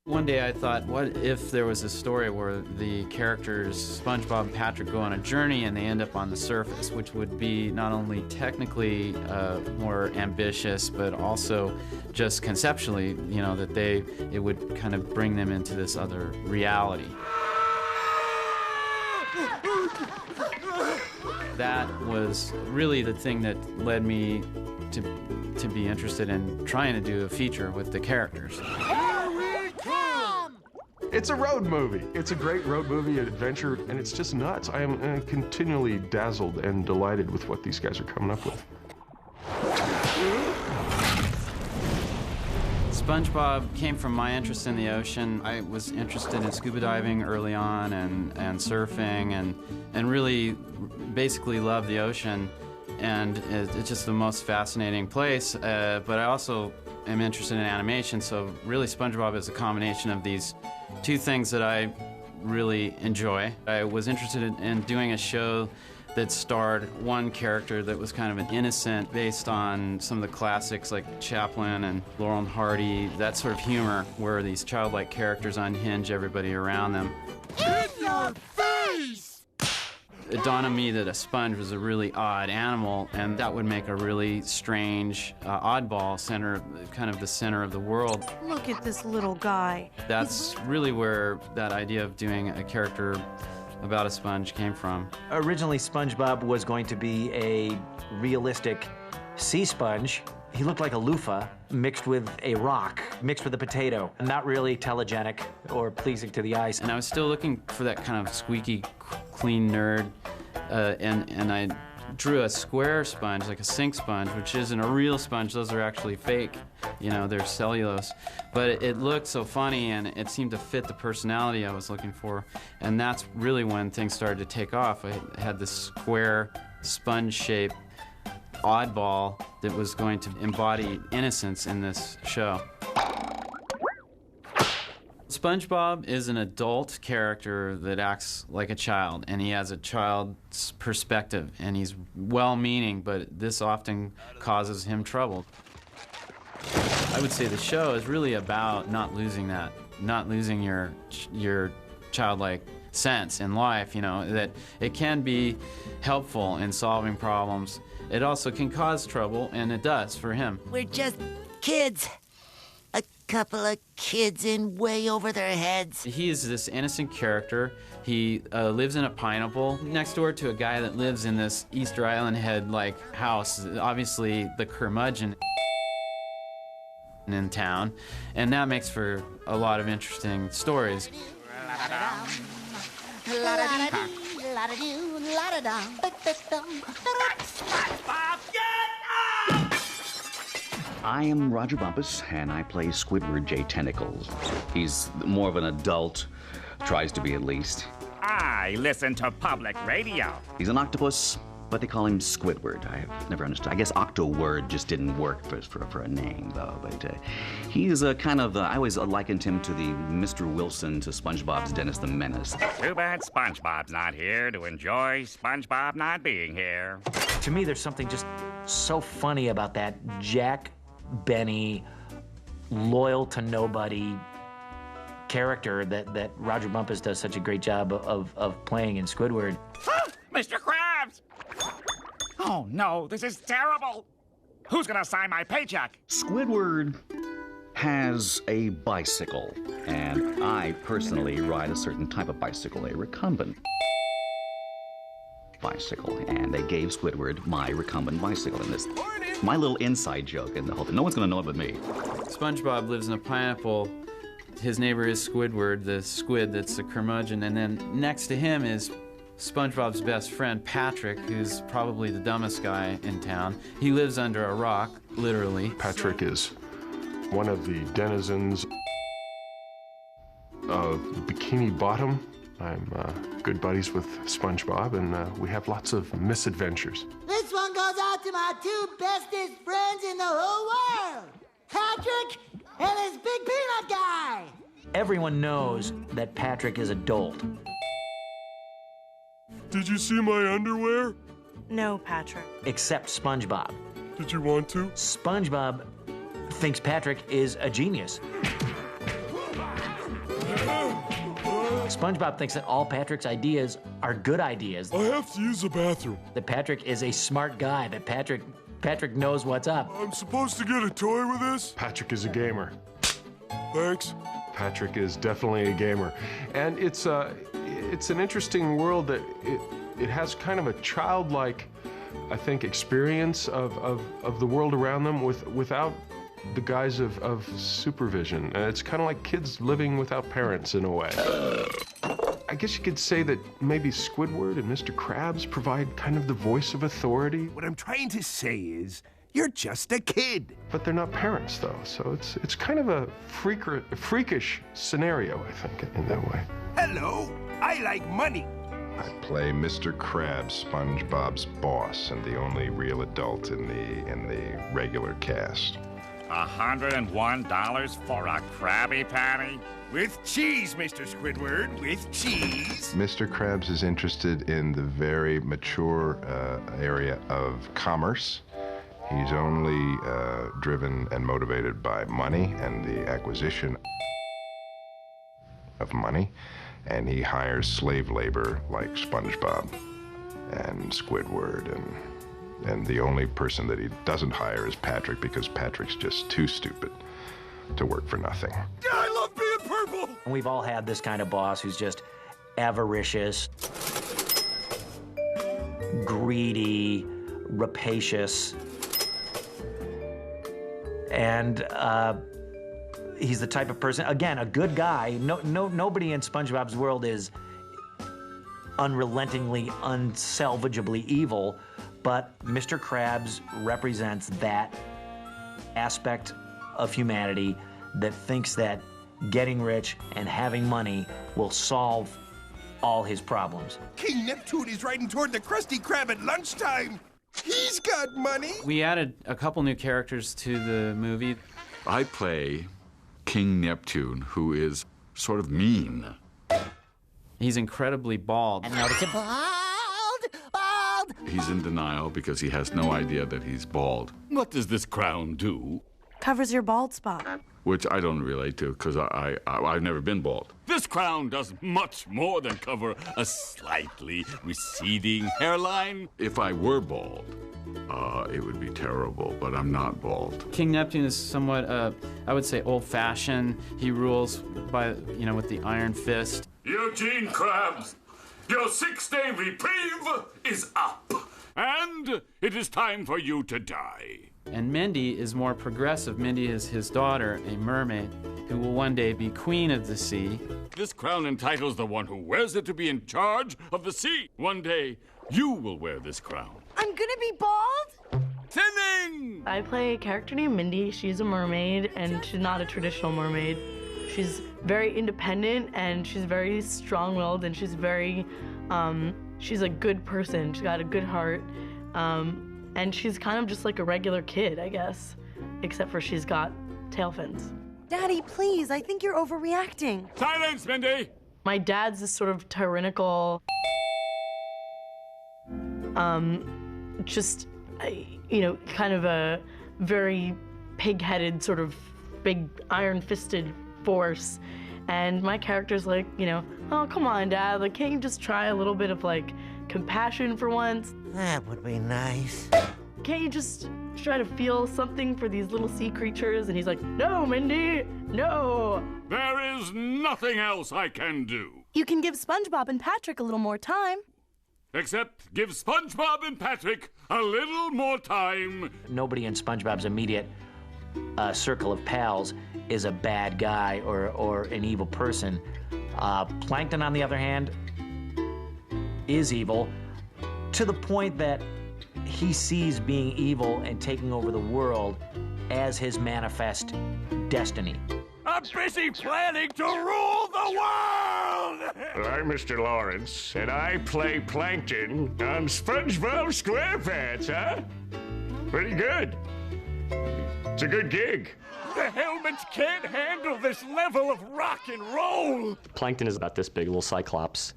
One day I thought, what if there was a story where the characters, SpongeBob and Patrick, go on a journey and they end up on the surface, which would be not only technically more ambitious, but also just conceptually, you know, that it would kind of bring them into this other reality. That was really the thing that led me to be interested in trying to do a feature with the characters. It's a road movie. It's a great road movie adventure, and it's just nuts. I am continually dazzled and delighted with what these guys are coming up with. SpongeBob came from my interest in the ocean. I was interested in scuba diving early on and surfing and really basically loved the ocean. And it's just the most fascinating place. But I also am interested in animation, so really SpongeBob is a combination of these two things that I really enjoy. I was interested in doing a show that starred one character that was kind of an innocent, based on some of the classics like Chaplin and Laurel and Hardy, that sort of humor where these childlike characters unhinge everybody around them. In your face! It dawned on me that a sponge was a really odd animal, and that would make a really strange, oddball kind of the center of the world. Look at this little guy. That's really where that idea of doing a character about a sponge came from. Originally, SpongeBob was going to be a realistic sea sponge. He looked like a loofah mixed with a rock, mixed with a potato. Not really telegenic or pleasing to the eyes. And I was still looking for that kind of squeaky, clean nerd, and I drew a square sponge, like a sink sponge, which isn't a real sponge. Those are actually fake. You know, they're cellulose. But it looked so funny, and it seemed to fit the personality I was looking for. And that's really when things started to take off. I had this square, sponge-shaped oddball that was going to embody innocence in this show. SpongeBob is an adult character that acts like a child, and he has a child's perspective, and he's well-meaning, but this often causes him trouble. I would say the show is really about not losing that, not losing your childlike sense in life, you know, that it can be helpful in solving problems. It also can cause trouble, and it does for him. We're just kids. A couple of kids in way over their heads. He is this innocent character. He lives in a pineapple next door to a guy that lives in this Easter Island head-like house, obviously the curmudgeon in town, and that makes for a lot of interesting stories. I am Roger Bumpus, and I play Squidward J. Tentacles. He's more of an adult, tries to be at least. I listen to public radio. He's an octopus, but they call him Squidward. I've never understood. I guess Octoword just didn't work for a name, though. But he is a kind of, I always likened him to the Mr. Wilson to SpongeBob's Dennis the Menace. Too bad SpongeBob's not here to enjoy SpongeBob not being here. To me, there's something just so funny about that Jack Benny, loyal to nobody character that Roger Bumpus does such a great job of playing in Squidward. Mr. Krabs! Oh no, this is terrible! Who's gonna sign my paycheck? Squidward has a bicycle, and I personally ride a certain type of bicycle, a recumbent bicycle, and they gave Squidward my recumbent bicycle in this. My little inside joke in the whole thing. No one's gonna know it but me. SpongeBob lives in a pineapple. His neighbor is Squidward, the squid that's a curmudgeon, and then next to him is SpongeBob's best friend, Patrick, who's probably the dumbest guy in town. He lives under a rock, literally. Patrick is one of the denizens of Bikini Bottom. I'm good buddies with SpongeBob, and we have lots of misadventures. This one goes out to my two bestest friends in the whole world, Patrick and his big peanut guy. Everyone knows that Patrick is a dolt. Did you see my underwear? No, Patrick. Except SpongeBob. Did you want to? SpongeBob thinks Patrick is a genius. SpongeBob thinks that all Patrick's ideas are good ideas. I have to use the bathroom. That Patrick is a smart guy, that Patrick knows what's up. I'm supposed to get a toy with this? Patrick is a gamer. Thanks. Patrick is definitely a gamer. And it's an interesting world that it has kind of a childlike, I think, experience of the world around them without the guise of supervision. And it's kind of like kids living without parents in a way. I guess you could say that maybe Squidward and Mr. Krabs provide kind of the voice of authority. What I'm trying to say is, you're just a kid. But they're not parents, though, so it's kind of a freakish scenario, I think, in that way. Hello, I like money. I play Mr. Krabs, SpongeBob's boss, and the only real adult in the regular cast. $101 for a Krabby Patty? With cheese, Mr. Squidward, with cheese. Mr. Krabs is interested in the very mature area of commerce. He's only driven and motivated by money and the acquisition of money, and he hires slave labor like SpongeBob and Squidward, and the only person that he doesn't hire is Patrick, because Patrick's just too stupid to work for nothing. I love being purple! We've all had this kind of boss who's just avaricious, greedy, rapacious, and he's the type of person, again, a good guy. Nobody in SpongeBob's world is unrelentingly, unsalvageably evil, but Mr. Krabs represents that aspect of humanity that thinks that getting rich and having money will solve all his problems. King Neptune is riding toward the Krusty Krab at lunchtime. He's got money. We added a couple new characters to the movie. I play King Neptune, who is sort of mean. He's incredibly bald. And notice it. Bald! He's in denial because he has no idea that he's bald. What does this crown do? Covers your bald spot. Which I don't relate to because I've never been bald. This crown does much more than cover a slightly receding hairline. If I were bald, it would be terrible, but I'm not bald. King Neptune is somewhat, I would say, old-fashioned. He rules by, with the iron fist. Eugene Krabs, your 6-day reprieve is up, and it is time for you to die. And Mindy is more progressive. Mindy is his daughter, a mermaid, who will one day be queen of the sea. This crown entitles the one who wears it to be in charge of the sea. One day, you will wear this crown. I'm gonna be bald? Thinning! I play a character named Mindy. She's a mermaid, and she's not a traditional mermaid. She's very independent, and she's very strong-willed, and she's very, she's a good person. She's got a good heart. And she's kind of just like a regular kid, I guess, except for she's got tail fins. Daddy, please, I think you're overreacting. Silence, Mindy! My dad's this sort of tyrannical, kind of a very pig-headed, sort of big iron-fisted force. And my character's like, oh, come on, Dad, like, can't you just try a little bit of, like, compassion for once? That would be nice. Can't you just try to feel something for these little sea creatures? And he's like, no, Mindy, no. There is nothing else I can do. You can give SpongeBob and Patrick a little more time. Except give SpongeBob and Patrick a little more time. Nobody in SpongeBob's immediate circle of pals is a bad guy or an evil person. Plankton, on the other hand, is evil to the point that he sees being evil and taking over the world as his manifest destiny. I'm busy planning to rule the world! I'm Mr. Lawrence, and I play Plankton on SpongeBob SquarePants, huh? Pretty good. It's a good gig. The helmets can't handle this level of rock and roll! Plankton is about this big, little cyclops.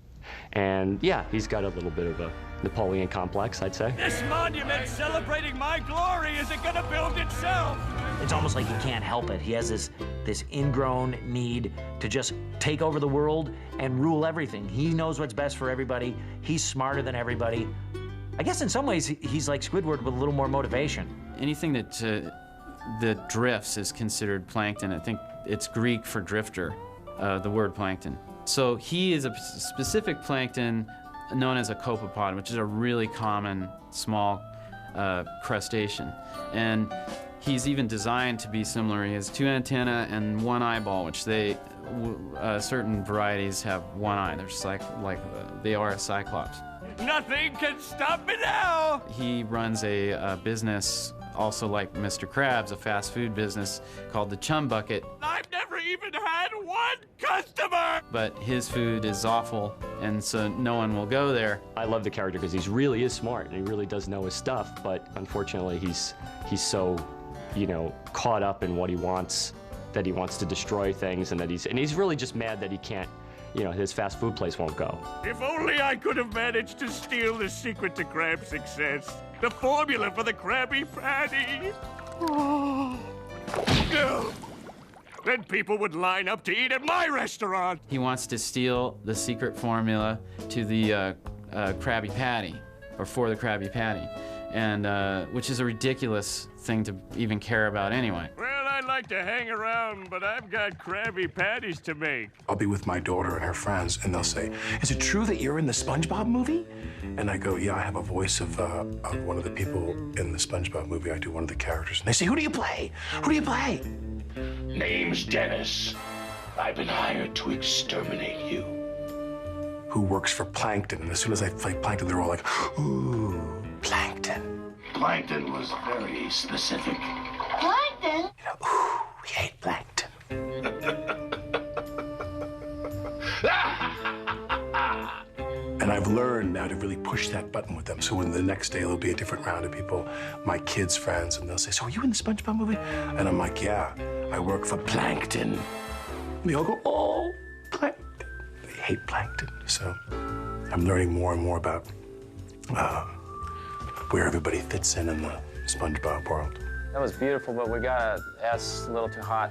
And yeah, he's got a little bit of a Napoleon complex, I'd say. This monument celebrating my glory isn't gonna build itself. It's almost like he can't help it. He has this ingrown need to just take over the world and rule everything. He knows what's best for everybody. He's smarter than everybody. I guess in some ways he's like Squidward with a little more motivation. Anything that drifts is considered plankton. I think it's Greek for drifter, the word plankton. So he is a specific plankton known as a copepod, which is a really common small crustacean. And he's even designed to be similar. He has 2 antennae and 1 eyeball, which certain varieties have 1 eye. They're just like they are a cyclops. Nothing can stop me now! He runs a business, also like Mr. Krabs, a fast food business called the Chum Bucket. I've never even had 1 customer! But his food is awful, and so no one will go there. I love the character because he really is smart and he really does know his stuff, but unfortunately he's so, you know, caught up in what he wants, that he wants to destroy things, and he's really just mad that he can't, you know, his fast food place won't go. If only I could have managed to steal the secret to crab success. The formula for the Krabby Patty. Oh. Then people would line up to eat at my restaurant. He wants to steal the secret formula to the Krabby Patty, or for the Krabby Patty, and which is a ridiculous thing to even care about anyway. Well, I'd like to hang around, but I've got Krabby Patties to make. I'll be with my daughter and her friends, and they'll say, "Is it true that you're in the SpongeBob movie?" And I go, "Yeah, I have a voice of one of the people in the SpongeBob movie. I do one of the characters." And they say, "Who do you play? Who do you play?" Name's Dennis. I've been hired to exterminate you. Who works for Plankton? And as soon as I play Plankton, they're all like, "Ooh, Plankton." Plankton was very specific. Plankton? You know, ooh, we hate Plankton. And I've learned now to really push that button with them. So when the next day there'll be a different round of people, my kids' friends, and they'll say, "So are you in the SpongeBob movie?" And I'm like, "Yeah, I work for Plankton." And they all go, "Oh, Plankton." They hate Plankton. So I'm learning more and more about where everybody fits in the SpongeBob world. That was beautiful, but we got S a little too hot.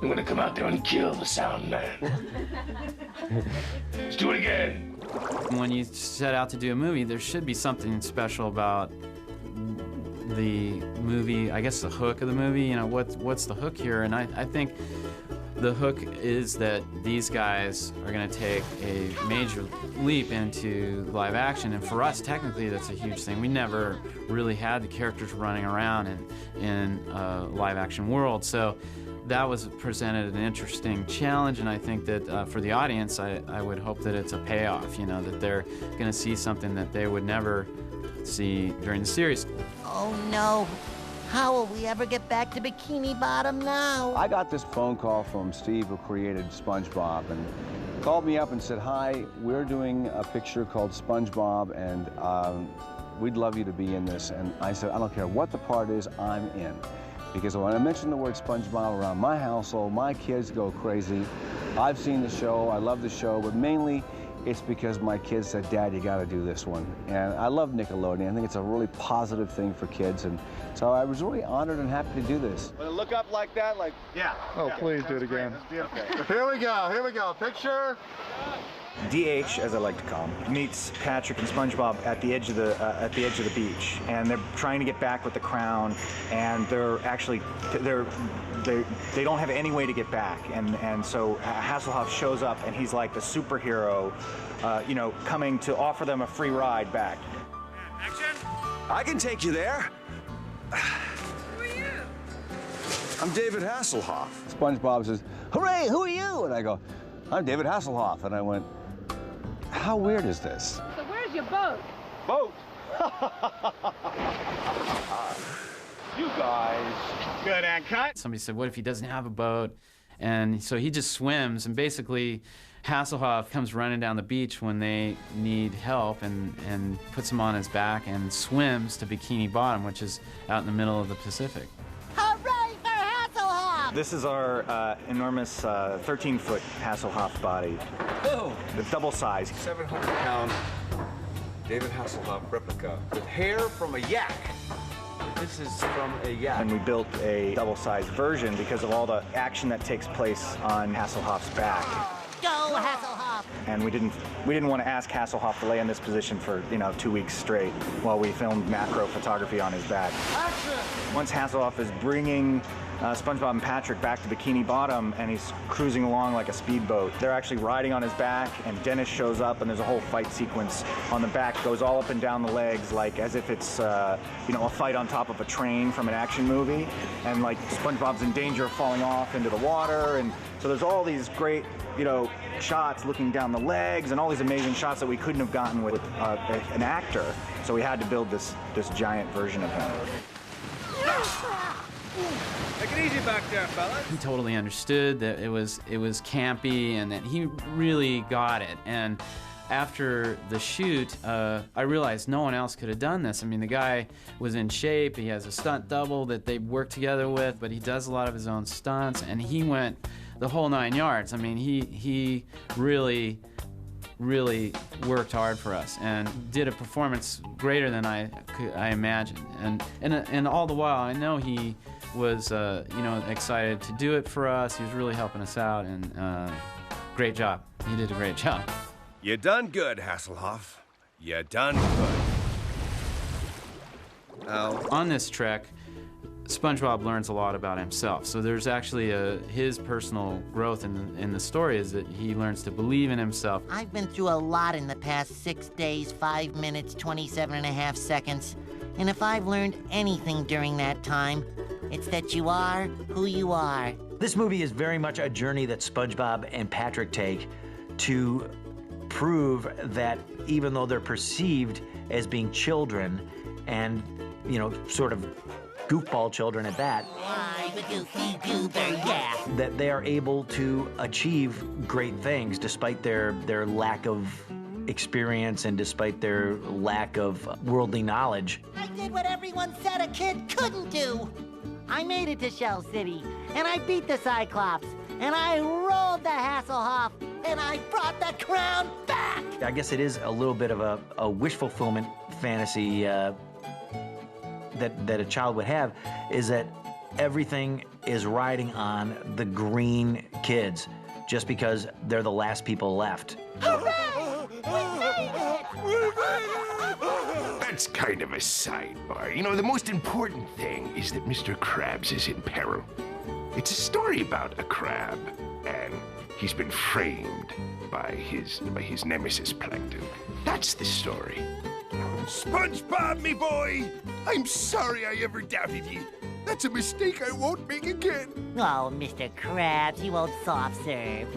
I'm gonna come out there and kill the sound man. Let's do it again. When you set out to do a movie, there should be something special about the movie, I guess the hook of the movie. You know, what's the hook here? And I think the hook is that these guys are going to take a major leap into live action, and for us, technically, that's a huge thing. We never really had the characters running around in a live action world, so that was presented an interesting challenge, and I think that for the audience, I would hope that it's a payoff, you know, that they're going to see something that they would never see during the series. Oh no. How will we ever get back to Bikini Bottom now? I got this phone call from Steve, who created SpongeBob, and called me up and said, "Hi, we're doing a picture called SpongeBob, and we'd love you to be in this." And I said, "I don't care what the part is, I'm in." Because when I mention the word SpongeBob around my household, my kids go crazy. I've seen the show, I love the show, but mainly it's because my kids said, "Dad, you got to do this one." And I love Nickelodeon. I think it's a really positive thing for kids. And so I was really honored and happy to do this. When I look up like that, like, yeah. Oh, yeah, please do it again. Here we go, picture. DH, as I like to call him, meets Patrick and SpongeBob at the edge of the beach, and they're trying to get back with the crown, and they don't have any way to get back, and so Hasselhoff shows up, and he's like the superhero, you know, coming to offer them a free ride back. Action! I can take you there. Who are you? I'm David Hasselhoff. SpongeBob says, "Hooray, who are you?" And I go, "I'm David Hasselhoff." And I went, "How weird is this?" So where's your boat? Boat? You guys. Good, and cut. Somebody said, what if he doesn't have a boat? And so he just swims, and basically Hasselhoff comes running down the beach when they need help and puts him on his back and swims to Bikini Bottom, which is out in the middle of the Pacific. Hooray for Hasselhoff! This is our enormous 13-foot Hasselhoff body. Oh! The double size. 700-pound David Hasselhoff replica with hair from a yak. This is from a yak. And we built a double-sized version because of all the action that takes place on Hasselhoff's back. Go, Hasselhoff! And we didn't want to ask Hasselhoff to lay in this position for 2 weeks straight while we filmed macro photography on his back. Action! Once Hasselhoff is bringing SpongeBob and Patrick back to Bikini Bottom, and he's cruising along like a speedboat. They're actually riding on his back, and Dennis shows up, and there's a whole fight sequence on the back, goes all up and down the legs, like as if it's a fight on top of a train from an action movie, and like SpongeBob's in danger of falling off into the water, and so there's all these great shots looking down the legs, and all these amazing shots that we couldn't have gotten with an actor. So we had to build this giant version of him. Take it easy back there, fellas. He totally understood that it was campy and that he really got it. And after the shoot, I realized no one else could have done this. I mean, the guy was in shape. He has a stunt double that they work together with, but he does a lot of his own stunts, and he went the whole 9 yards. I mean, he really worked hard for us and did a performance greater than I imagined. And all the while, I know he was excited to do it for us. He was really helping us out, and great job. He did a great job. You done good, Hasselhoff. You done good. On this trek, SpongeBob learns a lot about himself. So there's actually his personal growth in the story is that he learns to believe in himself. I've been through a lot in the past 6 days, 5 minutes, 27.5 seconds. And if I've learned anything during that time, it's that you are who you are. This movie is very much a journey that SpongeBob and Patrick take to prove that even though they're perceived as being children and, sort of goofball children at that, I'm a goofy goober, yeah. that they are able to achieve great things despite their lack of experience and despite their lack of worldly knowledge. I did what everyone said a kid couldn't do. I made it to Shell City, and I beat the Cyclops, and I rolled the Hasselhoff, and I brought the crown back! I guess it is a little bit of a wish fulfillment fantasy that a child would have, is that everything is riding on the green kids just because they're the last people left. Hooray! We made it! That's kind of a sidebar. The most important thing is that Mr. Krabs is in peril. It's a story about a crab, and he's been framed by his nemesis Plankton. That's the story. SpongeBob, me boy! I'm sorry I ever doubted you. That's a mistake I won't make again. Oh, Mr. Krabs, you old soft serve.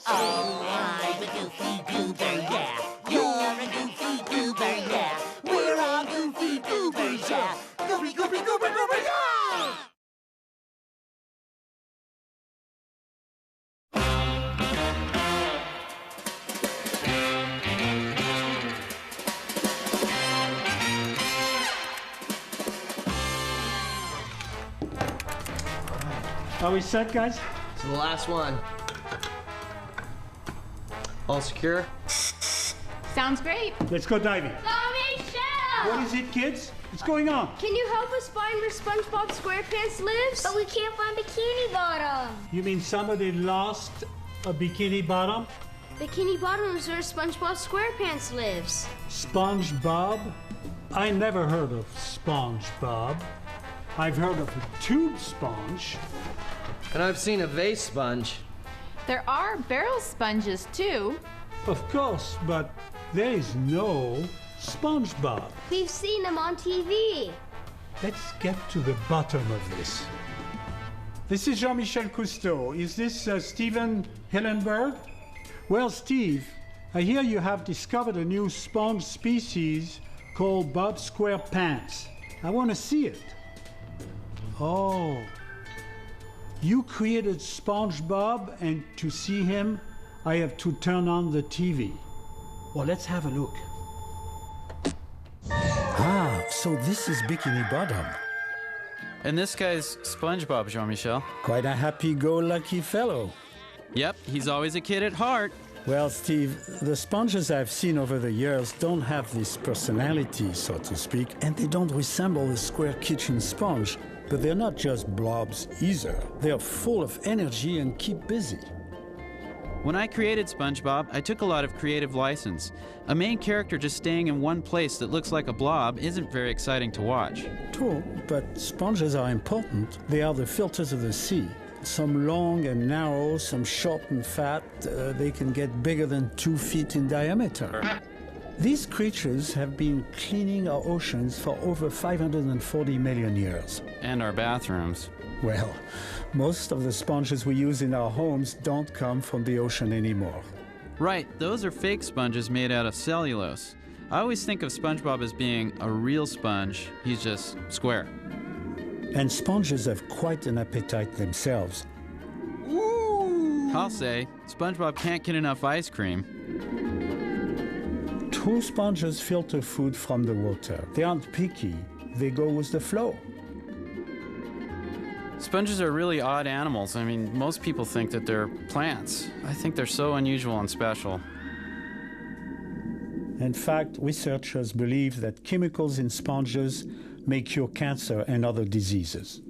Oh, I'm a goofy goober, yeah. You're a goofy goober, yeah. We're all goofy goobers, yeah. Goofy, goofy, goober, goober, yeah! Are we set, guys? It's the last one. All secure? Sounds great. Let's go diving. Michelle! What is it, kids? What's going on? Can you help us find where SpongeBob SquarePants lives? But we can't find Bikini Bottom. You mean somebody lost a Bikini Bottom? Bikini Bottom is where SpongeBob SquarePants lives. SpongeBob? I never heard of SpongeBob. I've heard of a tube sponge. And I've seen a vase sponge. There are barrel sponges, too. Of course, but there is no SpongeBob. We've seen him on TV. Let's get to the bottom of this. This is Jean-Michel Cousteau. Is this Steven Hillenberg? Well, Steve, I hear you have discovered a new sponge species called Bob SquarePants. I want to see it. Oh. You created SpongeBob, and to see him, I have to turn on the TV. Well, let's have a look. Ah, so this is Bikini Bottom. And this guy's SpongeBob, Jean-Michel. Quite a happy-go-lucky fellow. Yep, he's always a kid at heart. Well, Steve, the sponges I've seen over the years don't have this personality, so to speak, and they don't resemble a square kitchen sponge. But they're not just blobs either. They're full of energy and keep busy. When I created SpongeBob, I took a lot of creative license. A main character just staying in one place that looks like a blob isn't very exciting to watch. True, but sponges are important. They are the filters of the sea. Some long and narrow, some short and fat. They can get bigger than 2 feet in diameter. These creatures have been cleaning our oceans for over 540 million years. And our bathrooms. Well, most of the sponges we use in our homes don't come from the ocean anymore. Right, those are fake sponges made out of cellulose. I always think of SpongeBob as being a real sponge. He's just square. And sponges have quite an appetite themselves. I'll say, SpongeBob can't get enough ice cream. True sponges filter food from the water. They aren't picky. They go with the flow. Sponges are really odd animals. I mean, most people think that they're plants. I think they're so unusual and special. In fact, researchers believe that chemicals in sponges may cure cancer and other diseases.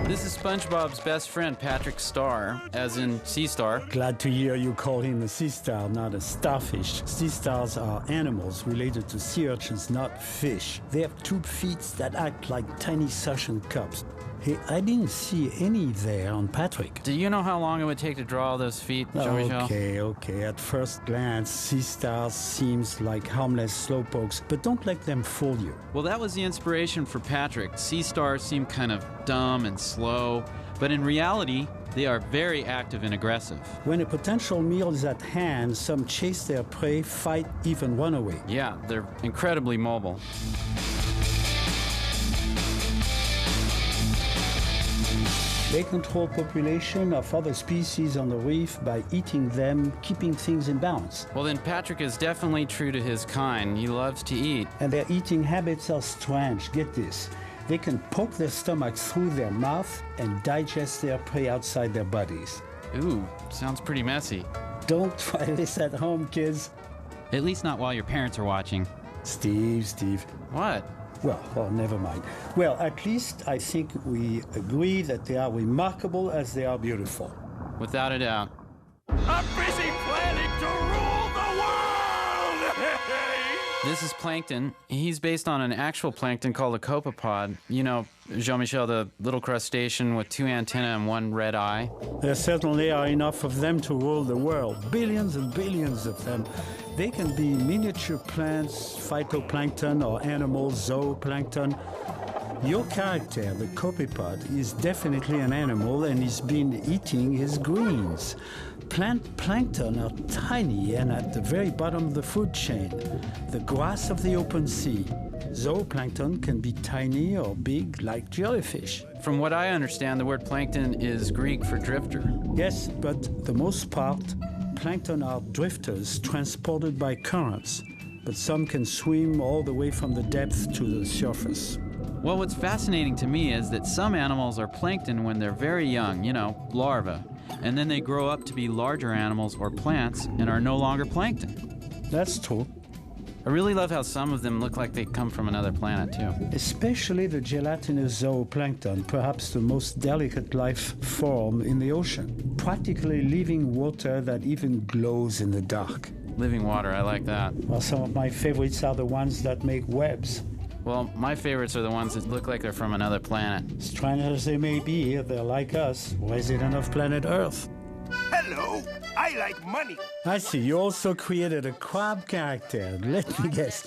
This is SpongeBob's best friend, Patrick Star, as in Sea Star. Glad to hear you call him a sea star, not a starfish. Sea stars are animals related to sea urchins, not fish. They have tube feet that act like tiny suction cups. Hey, I didn't see any there on Patrick. Do you know how long it would take to draw all those feet, Jean-Michel? Okay. At first glance, sea stars seems like harmless slowpokes, but don't let them fool you. Well, that was the inspiration for Patrick. Sea stars seem kind of dumb and slow, but in reality, they are very active and aggressive. When a potential meal is at hand, some chase their prey, fight, even run away. Yeah, they're incredibly mobile. They control population of other species on the reef by eating them, keeping things in balance. Well, then Patrick is definitely true to his kind. He loves to eat. And their eating habits are strange. Get this. They can poke their stomachs through their mouth and digest their prey outside their bodies. Ooh, sounds pretty messy. Don't try this at home, kids. At least not while your parents are watching. Steve. What? Well, never mind. Well, at least I think we agree that they are remarkable as they are beautiful. Without a doubt. I'm busy planning to rule the world! This is Plankton. He's based on an actual plankton called a copepod. You know, Jean-Michel, the little crustacean with 2 antennae and 1 red eye. There certainly are enough of them to rule the world. Billions and billions of them. They can be miniature plants, phytoplankton, or animals, zooplankton. Your character, the copepod, is definitely an animal and he's been eating his greens. Plant plankton are tiny and at the very bottom of the food chain, the grass of the open sea. Zooplankton can be tiny or big like jellyfish. From what I understand, the word plankton is Greek for drifter. Yes, but the most part, plankton are drifters transported by currents, but some can swim all the way from the depth to the surface. Well, what's fascinating to me is that some animals are plankton when they're very young, you know, larvae, and then they grow up to be larger animals or plants and are no longer plankton. That's true. I really love how some of them look like they come from another planet, too. Especially the gelatinous zooplankton, perhaps the most delicate life form in the ocean. Practically living water that even glows in the dark. Living water, I like that. Well, some of my favorites are the ones that make webs. Well, my favorites are the ones that look like they're from another planet. Strange as they may be, they're like us, resident of planet Earth. Hello, I like money. I see, you also created a crab character. Let me guess,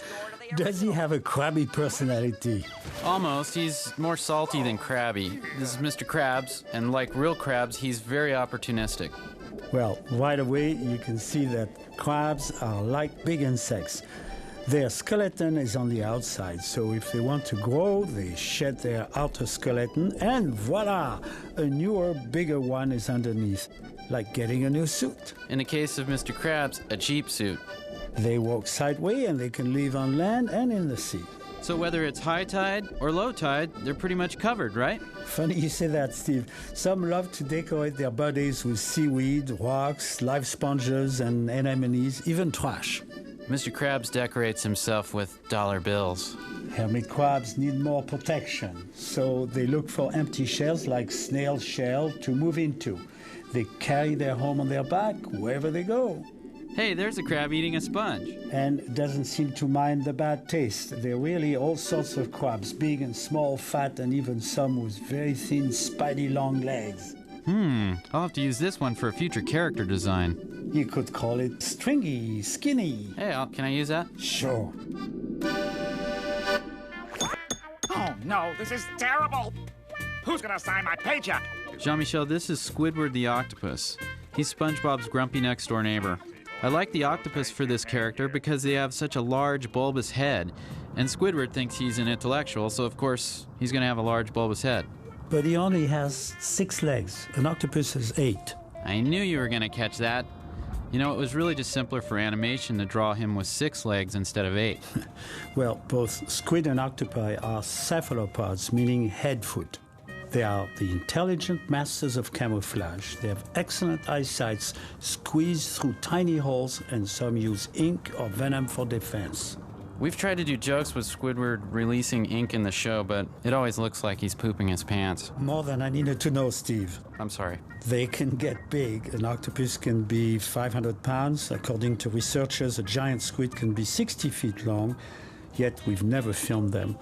does he have a crabby personality? Almost. He's more salty than crabby. This is Mr. Krabs, and like real crabs, he's very opportunistic. Well, right away, you can see that crabs are like big insects. Their skeleton is on the outside, so if they want to grow, they shed their outer skeleton, and voila! A newer, bigger one is underneath, like getting a new suit. In the case of Mr. Krabs, a cheap suit. They walk sideways and they can live on land and in the sea. So whether it's high tide or low tide, they're pretty much covered, right? Funny you say that, Steve. Some love to decorate their bodies with seaweed, rocks, live sponges, and anemones, even trash. Mr. Krabs decorates himself with dollar bills. Hermit crabs need more protection, so they look for empty shells like snail shell to move into. They carry their home on their back wherever they go. Hey, there's a crab eating a sponge. And doesn't seem to mind the bad taste. There are really all sorts of crabs, big and small, fat, and even some with very thin, spiny, long legs. I'll have to use this one for a future character design. You could call it stringy, skinny. Hey, can I use that? Sure. Oh, no, this is terrible. Who's gonna sign my paycheck? Jean-Michel, this is Squidward the octopus. He's SpongeBob's grumpy next-door neighbor. I like the octopus for this character because they have such a large, bulbous head, and Squidward thinks he's an intellectual, so of course he's going to have a large, bulbous head. But he only has 6 legs. An octopus has 8. I knew you were going to catch that. You know, it was really just simpler for animation to draw him with 6 legs instead of 8. Well, both squid and octopi are cephalopods, meaning head-foot. They are the intelligent masters of camouflage. They have excellent eyesight, squeeze through tiny holes, and some use ink or venom for defense. We've tried to do jokes with Squidward releasing ink in the show, but it always looks like he's pooping his pants. More than I needed to know, Steve. I'm sorry. They can get big. An octopus can be 500 pounds. According to researchers, a giant squid can be 60 feet long, yet we've never filmed them.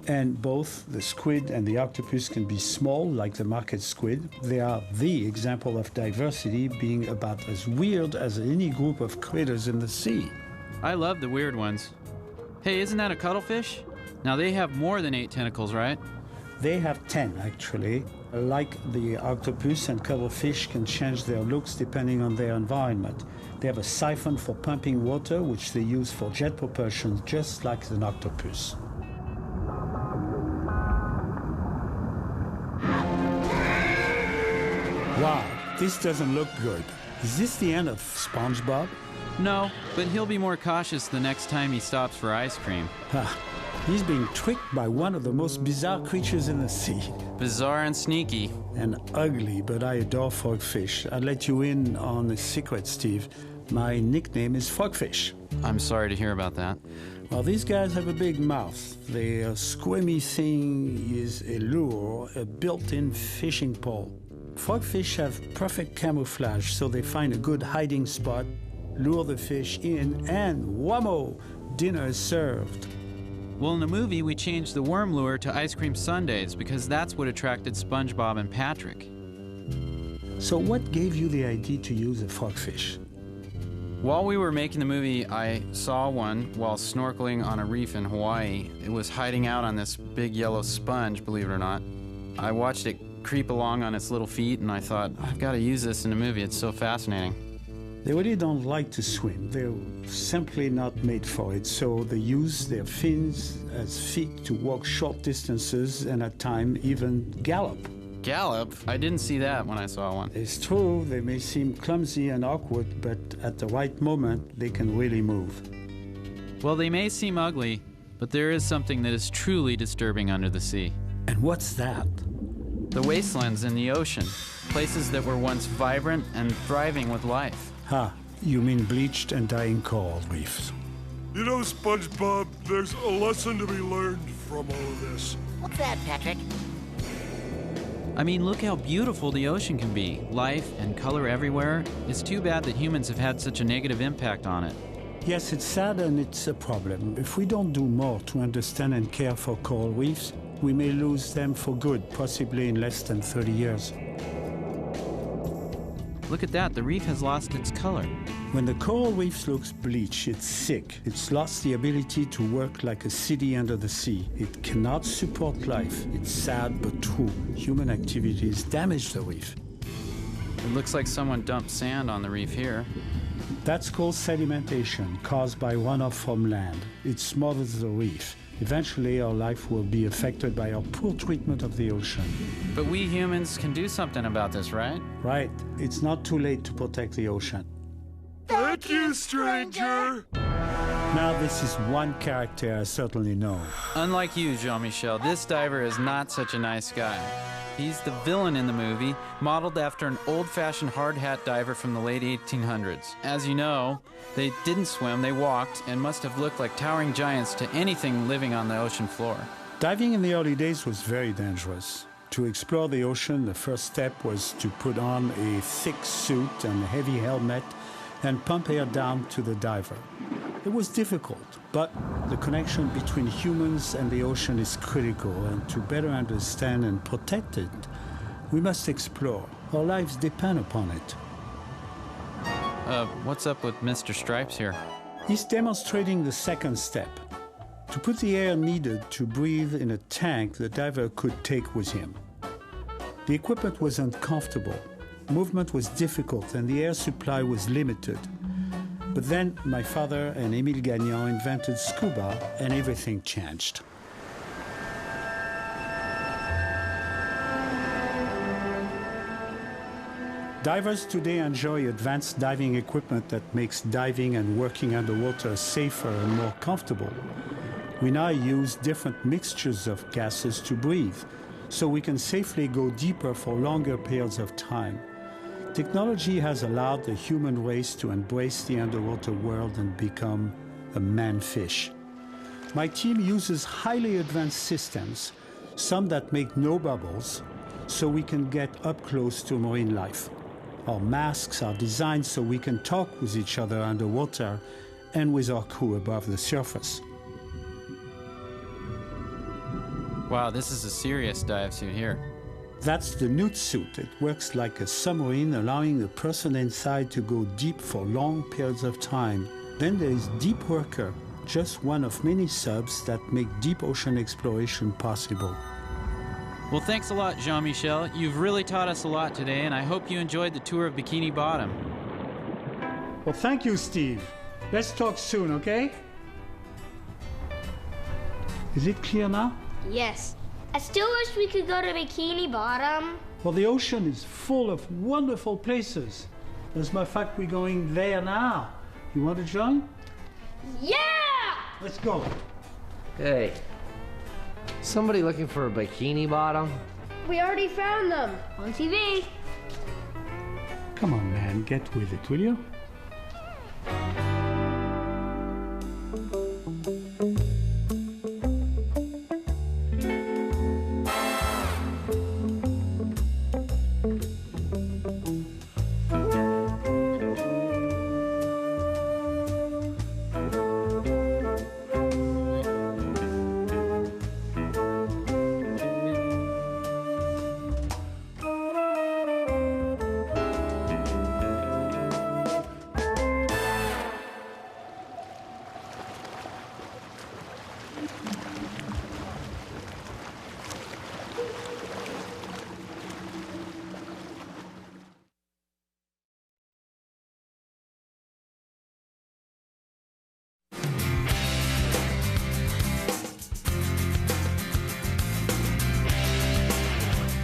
And both the squid and the octopus can be small, like the market squid. They are the example of diversity, being about as weird as any group of critters in the sea. I love the weird ones. Hey, isn't that a cuttlefish? Now, they have more than 8 tentacles, right? They have 10, actually. Like the octopus, and cuttlefish can change their looks depending on their environment. They have a siphon for pumping water, which they use for jet propulsion, just like an octopus. Wow, this doesn't look good. Is this the end of SpongeBob? No, but he'll be more cautious the next time he stops for ice cream. He's being tricked by one of the most bizarre creatures in the sea. Bizarre and sneaky. And ugly, but I adore frogfish. I'll let you in on a secret, Steve. My nickname is Frogfish. I'm sorry to hear about that. Well, these guys have a big mouth. Their squirmy thing is a lure, a built-in fishing pole. Frogfish have perfect camouflage, so they find a good hiding spot, lure the fish in, and whammo, dinner is served. Well, in the movie, we changed the worm lure to ice cream sundaes because that's what attracted SpongeBob and Patrick. So what gave you the idea to use a frogfish? While we were making the movie, I saw one while snorkeling on a reef in Hawaii. It was hiding out on this big yellow sponge, believe it or not. I watched it creep along on its little feet, and I thought, I've got to use this in a movie. It's so fascinating. They really don't like to swim. They're simply not made for it, so they use their fins as feet to walk short distances and at times even gallop. Gallop? I didn't see that when I saw one. It's true, they may seem clumsy and awkward, but at the right moment, they can really move. Well, they may seem ugly, but there is something that is truly disturbing under the sea. And what's that? The wastelands in the ocean. Places that were once vibrant and thriving with life. You mean bleached and dying coral reefs. You know, SpongeBob, there's a lesson to be learned from all of this. What's that, Patrick? I mean, look how beautiful the ocean can be. Life and color everywhere. It's too bad that humans have had such a negative impact on it. Yes, it's sad and it's a problem. If we don't do more to understand and care for coral reefs, we may lose them for good, possibly in less than 30 years. Look at that, the reef has lost its color. When the coral reef looks bleached, it's sick. It's lost the ability to work like a city under the sea. It cannot support life. It's sad but true. Human activities damage the reef. It looks like someone dumped sand on the reef here. That's called sedimentation, caused by runoff from land. It smothers the reef. Eventually, our life will be affected by our poor treatment of the ocean. But we humans can do something about this, right? Right. It's not too late to protect the ocean. Thank you, stranger! Now, this is one character I certainly know. Unlike you, Jean-Michel, this diver is not such a nice guy. He's the villain in the movie, modeled after an old-fashioned hard-hat diver from the late 1800s. As you know, they didn't swim, they walked, and must have looked like towering giants to anything living on the ocean floor. Diving in the early days was very dangerous. To explore the ocean, the first step was to put on a thick suit and a heavy helmet and pump air down to the diver. It was difficult, but the connection between humans and the ocean is critical, and to better understand and protect it, we must explore. Our lives depend upon it. What's up with Mr. Stripes here? He's demonstrating the second step. To put the air needed to breathe in a tank the diver could take with him. The equipment was uncomfortable, movement was difficult, and the air supply was limited. But then my father and Émile Gagnon invented scuba, and everything changed. Divers today enjoy advanced diving equipment that makes diving and working underwater safer and more comfortable. We now use different mixtures of gases to breathe, so we can safely go deeper for longer periods of time. Technology has allowed the human race to embrace the underwater world and become a man-fish. My team uses highly advanced systems, some that make no bubbles, so we can get up close to marine life. Our masks are designed so we can talk with each other underwater and with our crew above the surface. Wow, this is a serious dive suit here. That's the newt suit. It works like a submarine, allowing the person inside to go deep for long periods of time. Then there is Deep Worker, just one of many subs that make deep ocean exploration possible. Well, thanks a lot, Jean-Michel. You've really taught us a lot today, and I hope you enjoyed the tour of Bikini Bottom. Well, thank you, Steve. Let's talk soon, okay? Is it clear now? Yes. I still wish we could go to Bikini Bottom. Well, the ocean is full of wonderful places. As a matter of fact, we're going there now. You want to join? Yeah! Let's go. Hey, somebody looking for a Bikini Bottom? We already found them on TV. Come on, man, get with it, will you?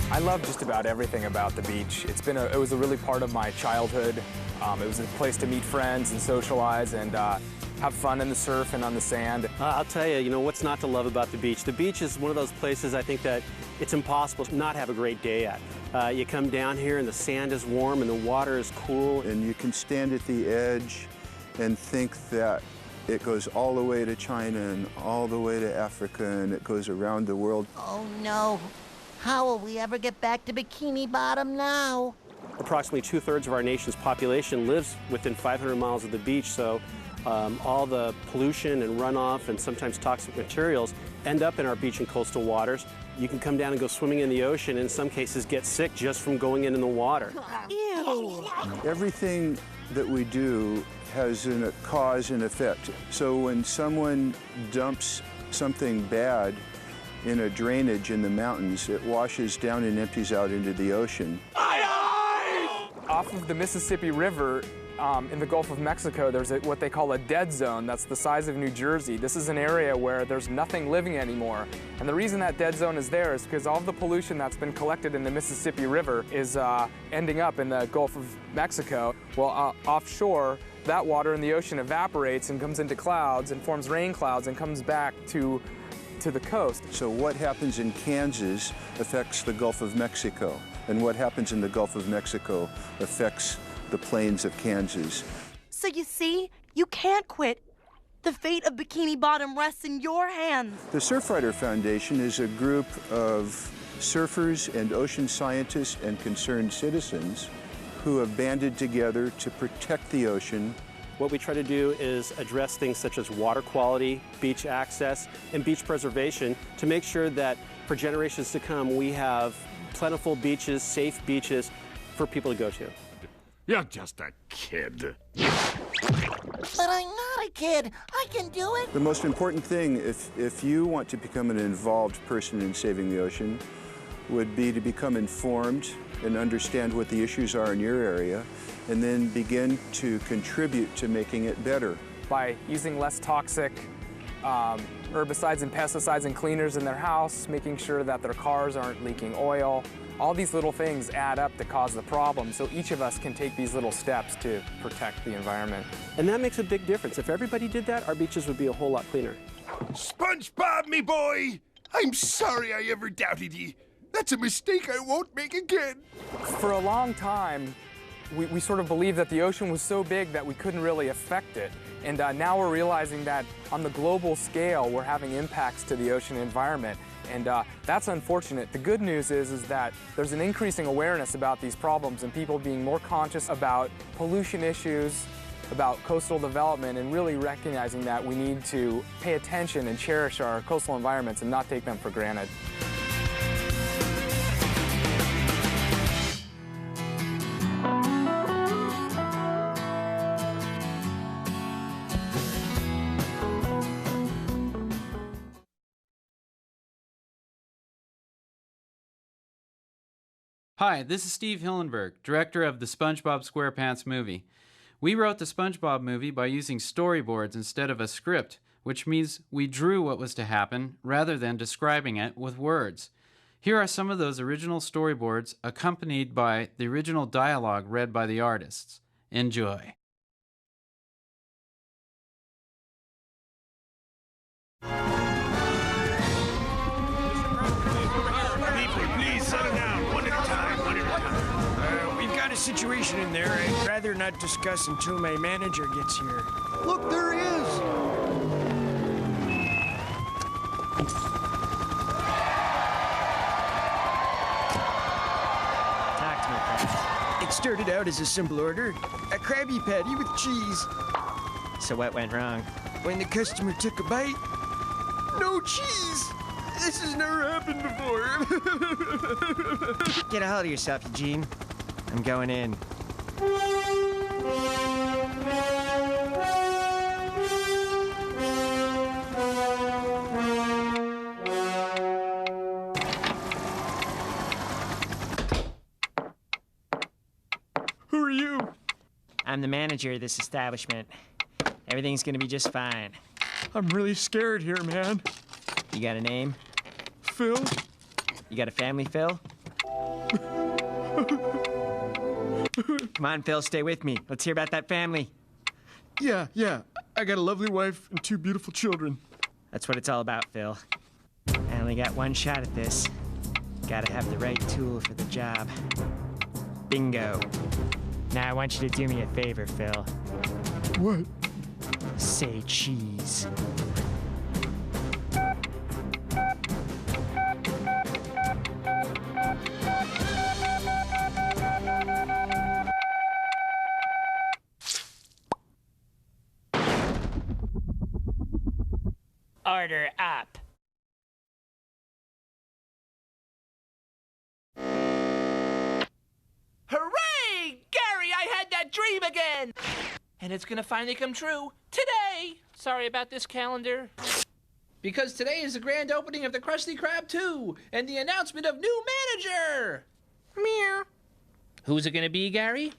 I love just about everything about the beach. It was a really part of my childhood. It was a place to meet friends and socialize and have fun in the surf and on the sand. I'll tell you, what's not to love about the beach? The beach is one of those places I think that it's impossible to not have a great day at. You come down here and the sand is warm and the water is cool. And you can stand at the edge and think that it goes all the way to China and all the way to Africa and it goes around the world. Oh no. How will we ever get back to Bikini Bottom now? Approximately 2/3 of our nation's population lives within 500 miles of the beach, so all the pollution and runoff and sometimes toxic materials end up in our beach and coastal waters. You can come down and go swimming in the ocean, and in some cases get sick just from going in the water. Ew. Everything that we do has a cause and effect. So when someone dumps something bad in a drainage in the mountains, it washes down and empties out into the ocean. Off of the Mississippi River in the Gulf of Mexico, there's what they call a dead zone that's the size of New Jersey. This is an area where there's nothing living anymore. And the reason that dead zone is there is because all of the pollution that's been collected in the Mississippi River is ending up in the Gulf of Mexico. Well, offshore, that water in the ocean evaporates and comes into clouds and forms rain clouds and comes back to the coast. So what happens in Kansas affects the Gulf of Mexico, and what happens in the Gulf of Mexico affects the plains of Kansas. So you see, you can't quit. The fate of Bikini Bottom rests in your hands. The Surfrider Foundation is a group of surfers and ocean scientists and concerned citizens who have banded together to protect the ocean. What we try to do is address things such as water quality, beach access, and beach preservation to make sure that for generations to come we have plentiful beaches, safe beaches for people to go to. You're just a kid. But I'm not a kid. I can do it. The most important thing, if you want to become an involved person in saving the ocean, would be to become informed and understand what the issues are in your area, and then begin to contribute to making it better. By using less toxic herbicides and pesticides and cleaners in their house, making sure that their cars aren't leaking oil. All these little things add up to cause the problem, so each of us can take these little steps to protect the environment. And that makes a big difference. If everybody did that, our beaches would be a whole lot cleaner. SpongeBob, me boy! I'm sorry I ever doubted ye. That's a mistake I won't make again. For a long time, we sort of believed that the ocean was so big that we couldn't really affect it. And now we're realizing that on the global scale, we're having impacts to the ocean environment. And that's unfortunate. The good news is that there's an increasing awareness about these problems and people being more conscious about pollution issues, about coastal development, and really recognizing that we need to pay attention and cherish our coastal environments and not take them for granted. Hi, this is Steve Hillenberg, director of the SpongeBob SquarePants movie. We wrote the SpongeBob movie by using storyboards instead of a script, which means we drew what was to happen rather than describing it with words. Here are some of those original storyboards accompanied by the original dialogue read by the artists. Enjoy. Situation in there I'd rather not discuss until my manager gets here. Look, there he is! Talk to me, Pat. It started out as a simple order, a Krabby Patty with cheese. So what went wrong? When the customer took a bite, no cheese! This has never happened before. Get a hold of yourself, Eugene. I'm going in. Who are you? I'm the manager of this establishment. Everything's gonna be just fine. I'm really scared here, man. You got a name? Phil. You got a family, Phil? Come on, Phil, stay with me. Let's hear about that family. Yeah. I got a lovely wife and 2 beautiful children. That's what it's all about, Phil. I only got one shot at this. Gotta have the right tool for the job. Bingo. Now I want you to do me a favor, Phil. What? Say cheese. Order up. Hooray! Gary, I had that dream again! And it's gonna finally come true today! Sorry about this calendar. Because today is the grand opening of the Krusty Krab 2 and the announcement of new manager! Meow. Who's it gonna be, Gary?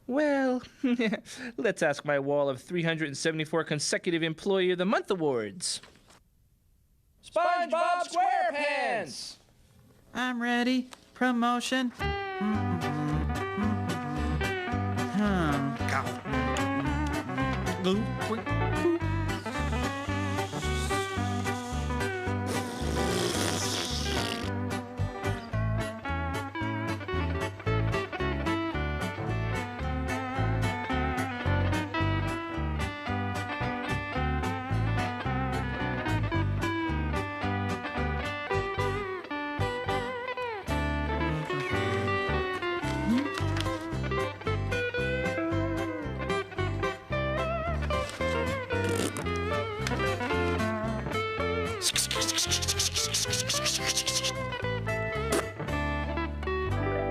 Well, let's ask my wall of 374 consecutive Employee of the Month awards. SpongeBob SquarePants! I'm ready. Promotion.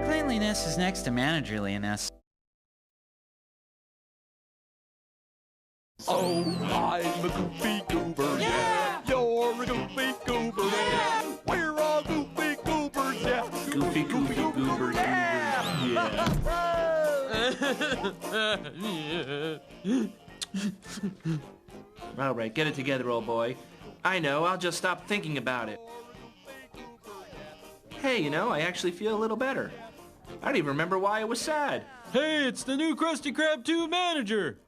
Cleanliness is next to managerliness. Oh, I'm a goofy goober, yeah. You're a goofy goober, yeah. We're all goofy goobers, yeah. Goofy goober, All right, get it together, old boy. I know, I'll just stop thinking about it. Hey, you know, I actually feel a little better. I don't even remember why I was sad. Hey, it's the new Krusty Krab 2 manager.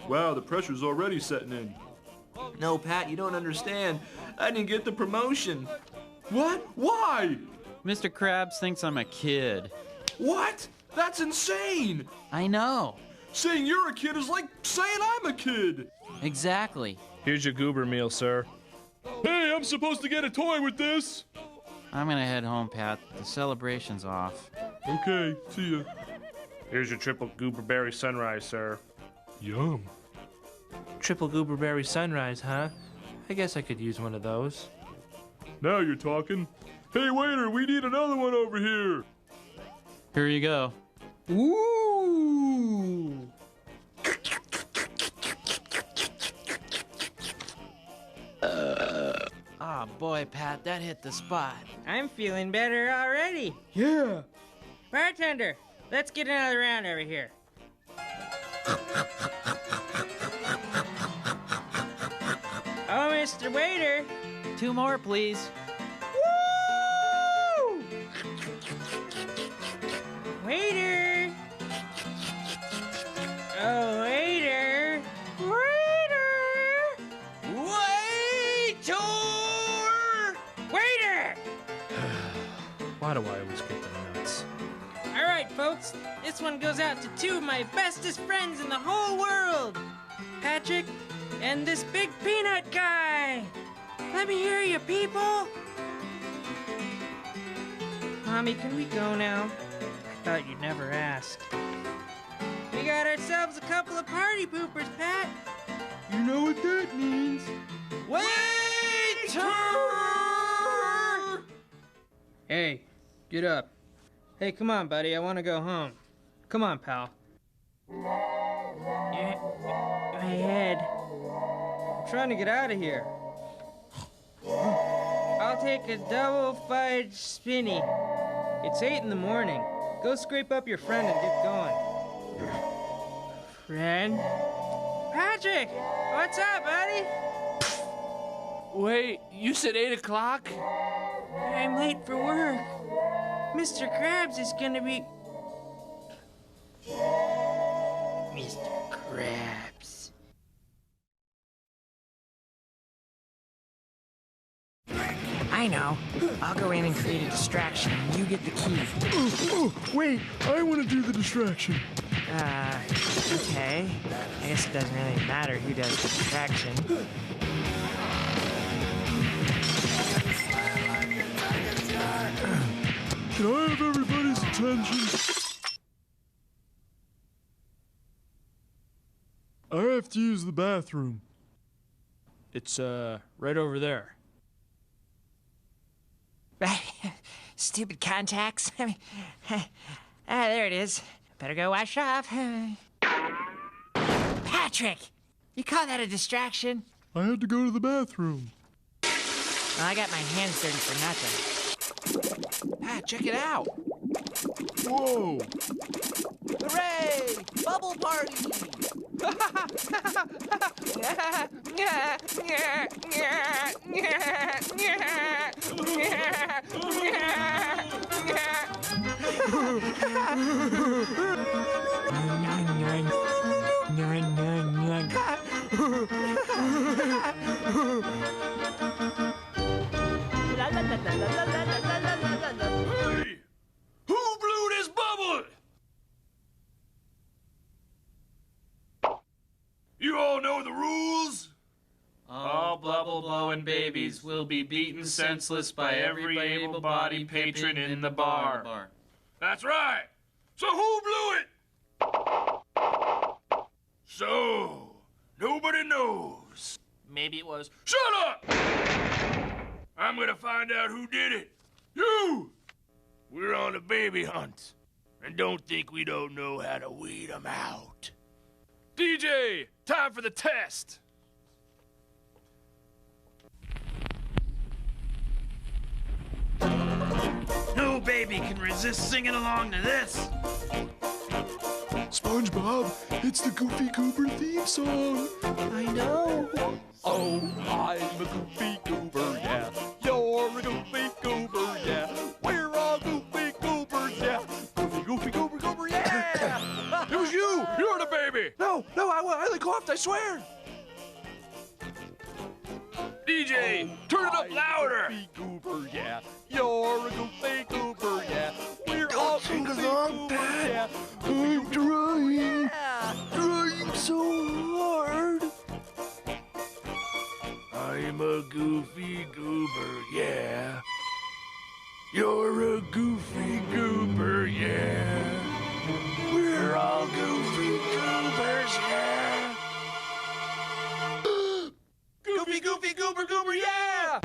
Wow, the pressure's already setting in. No, Pat, you don't understand. I didn't get the promotion. What? Why? Mr. Krabs thinks I'm a kid. What? That's insane! I know. Saying you're a kid is like saying I'm a kid. Exactly. Here's your goober meal, sir. Hey, I'm supposed to get a toy with this. I'm gonna head home, Pat. The celebration's off. Okay, see ya. Here's your triple gooberberry sunrise, sir. Yum. Triple gooberberry sunrise, huh? I guess I could use one of those. Now you're talking. Hey, waiter, we need another one over here. Here you go. Ooh. Oh boy, Pat, that hit the spot. I'm feeling better already. Yeah. Bartender, let's get another round over here. Oh, Mr. Waiter. 2 more, please. Woo! Waiter. Oh, waiter. Waiter. Waiter! Why do I always get the nuts? All right, folks. This one goes out to 2 of my bestest friends in the whole world. Patrick and this big peanut guy. Let me hear you, people. Mommy, can we go now? I thought you'd never ask. We got ourselves a couple of party poopers, Pat. You know what that means. Waiter! Hey, get up. Hey, come on, buddy. I want to go home. Come on, pal. My head. I'm trying to get out of here. I'll take a double fudge spinny. It's 8 in the morning. Go scrape up your friend and get going. Friend? Patrick! What's up, buddy? Wait, you said 8 o'clock? I'm late for work. Mr. Krabs is gonna be... Mr. Krabs. I know. I'll go in and create a distraction, and you get the key. Oh, wait, I want to do the distraction. Okay. I guess it doesn't really matter who does the distraction. Can I have everybody's attention? I have to use the bathroom. It's, right over there. Stupid contacts. There it is. Better go wash off. Patrick! You call that a distraction? I had to go to the bathroom. Well, I got my hands dirty for nothing. Pat, check it out. Whoa! Hooray! Bubble party! You all know the rules? All bubble-blowing babies will be beaten senseless by every able-bodied patron in the bar. That's right. So who blew it? So, nobody knows. Maybe it was. Shut up! I'm gonna find out who did it. You! We're on a baby hunt. And don't think we don't know how to weed them out. DJ, time for the test. No baby can resist singing along to this. SpongeBob, it's the Goofy Goober theme song. I know. Oh, I'm a Goofy Goober, yeah. You're a Goofy Goober, yeah. We're all Goofy Goobers, yeah. Goofy, Goofy Goober, Goober, yeah. It was you! You're the baby! No, I coughed, I swear. DJ, turn it up louder! Goofy Goober, yeah. You're a Goofy Goober, yeah. We're all Goofy Goobers, yeah. I'm trying so hard. I'm a Goofy Goober, yeah. You're a Goofy Goober, yeah. We're all Goofy Goobers, yeah. Goofy, Goofy, Goober, Goober, yeah!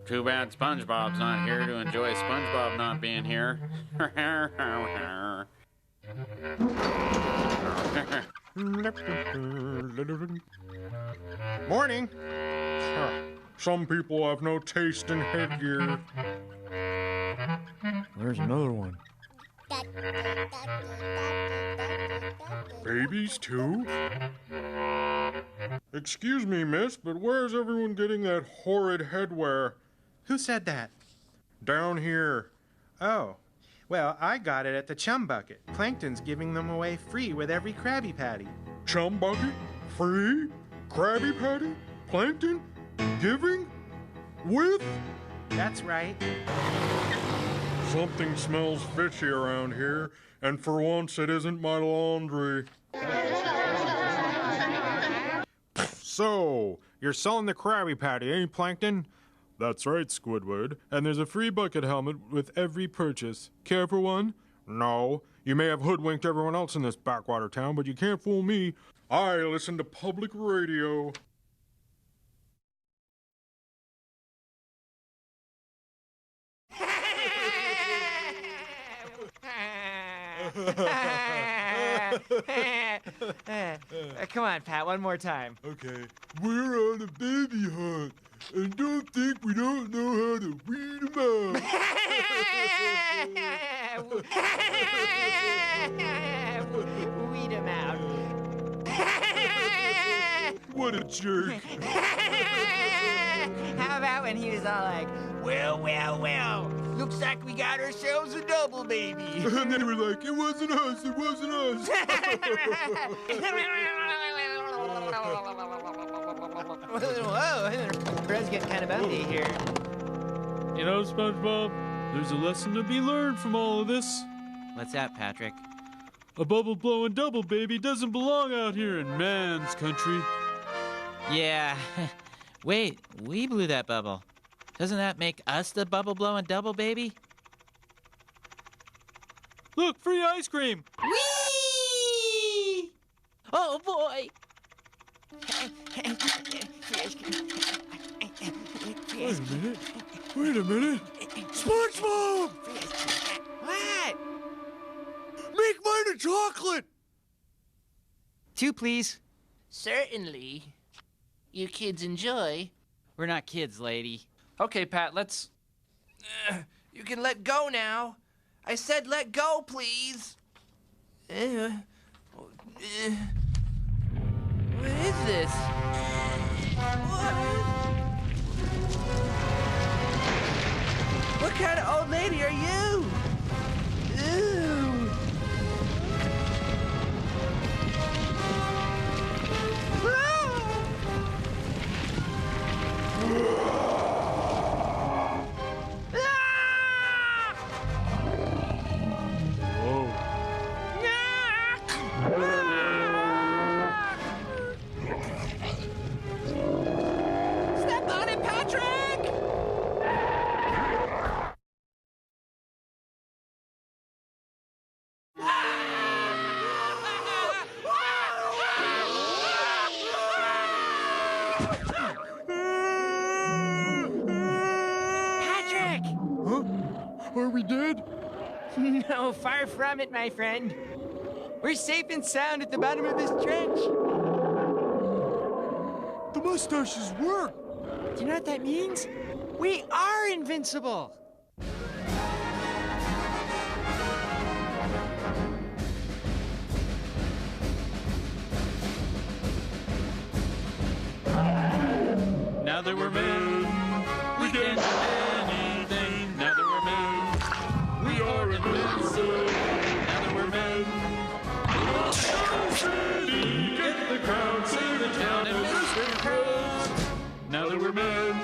Too bad SpongeBob's not here to enjoy SpongeBob not being here. Morning. Some people have no taste in headgear. There's another one. Babies, too? Excuse me, miss, but where's everyone getting that horrid headwear? Who said that? Down here. Oh, well, I got it at the Chum Bucket. Plankton's giving them away free with every Krabby Patty. Chum Bucket? Free? Krabby Patty? Plankton? Giving? With? That's right. Something smells fishy around here, and for once it isn't my laundry. So, you're selling the Krabby Patty, ain't Plankton? That's right, Squidward, and there's a free bucket helmet with every purchase. Care for one? No. You may have hoodwinked everyone else in this backwater town, but you can't fool me. I listen to public radio. Come on, Pat, one more time. Okay. We're on a baby hunt, and don't think we don't know how to weed them out. Weed him out. What a jerk. How about when he was all like, well, well, well, looks like we got ourselves a double baby. And they were like, it wasn't us, it wasn't us. Whoa, Brad's getting kind of bumpy here. You know, SpongeBob, there's a lesson to be learned from all of this. What's that, Patrick? A bubble-blowing double baby doesn't belong out here in man's country. Yeah. Wait, we blew that bubble. Doesn't that make us the bubble-blowing double baby? Look, free ice cream! Whee! Oh, boy! Wait a minute. SpongeBob! What? Make mine a chocolate! 2, please. Certainly. You kids enjoy. We're not kids, lady. Okay, Pat, let's... you can let go now. I said let go, please. What is this? What kind of old lady are you? Ew. on, Patrick! Patrick! Huh? Are we dead? No, far from it, my friend. We're safe and sound at the bottom of this trench. The mustaches work! Do you know what that means? We are invincible! Now that we're men, we can do anything. Now that we're men, we are invincible. Now that we're men, get the crowd, save the town, and Mr. Krabs. Now that we're men,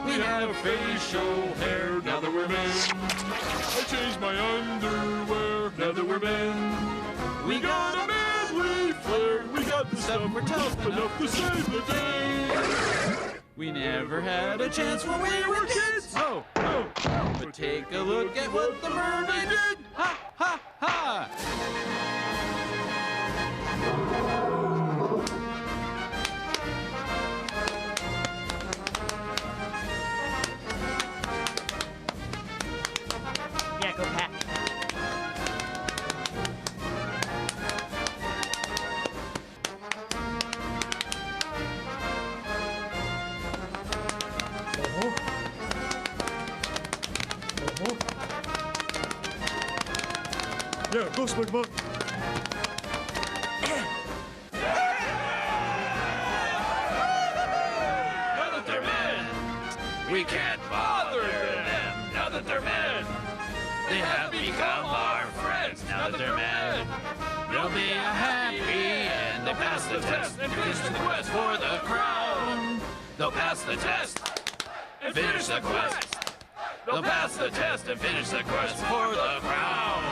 we have facial hair. Now that we're men, I changed my underwear. Now that we're men, we got a manly flair. We got the stuff, we're tough enough to save the day. We never had a chance when we were kids. Oh, oh, oh. But take a look at what the mermaid did. Ha, ha, ha. Yeah, go Pat. Yeah, go SpongeBob. Now that they're men, we can't bother them. Now that they're men, they have become our friends. Now that they're men, they'll be a happy end. They pass the test and finish the quest for the crown. They'll pass the test and finish the quest. They'll pass the test and finish the quest for the crown.